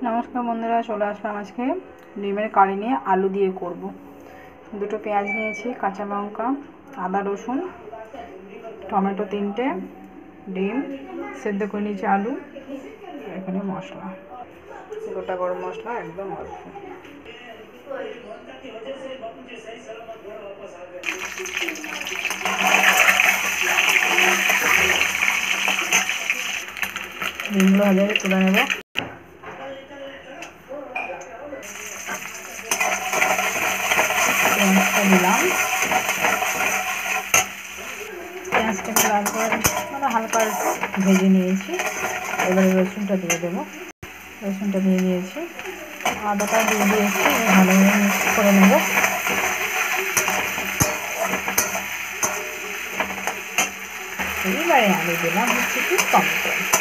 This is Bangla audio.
নমস্কার বন্ধুরা, চলে আসলাম আজকে ডিমের কারি নিয়ে। আলু দিয়ে করব। দুটো পেঁয়াজ নিয়েছি, কাঁচা লঙ্কা, আদা রসুন, টমেটো 3টে, ডিম সেদ্ধ করে নিয়েছি, আলু, এখানে মশলা, গোটা গরম মশলা একদম অল্প। ডিমগুলো ভাজা তুলে নেব। পেঁয়াজটা দিলাম, পেঁয়াজটাকে লাল করে হালকা ভেজে নিয়েছি। এবারে রসুনটা দিয়ে দেবো। রসুনটা দিয়ে দিয়েছি, আদাটা দিয়ে দিয়েছি, ভালোভাবে মিক্স করে নেব। এবারে আমি দিলাম হচ্ছে কি টমেটো।